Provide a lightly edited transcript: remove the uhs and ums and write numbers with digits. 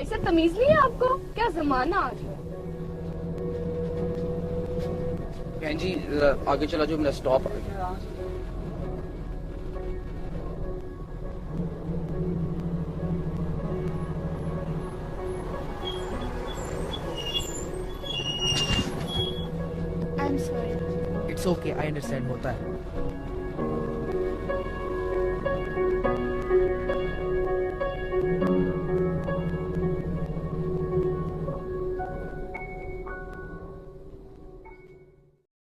भाई साहब तमीज नहीं है आपको? क्या जमाना आ गया। बहन जी आगे चला जो, मेरा स्टॉप आ गया। I am sorry. It's okay, I understand, होता है।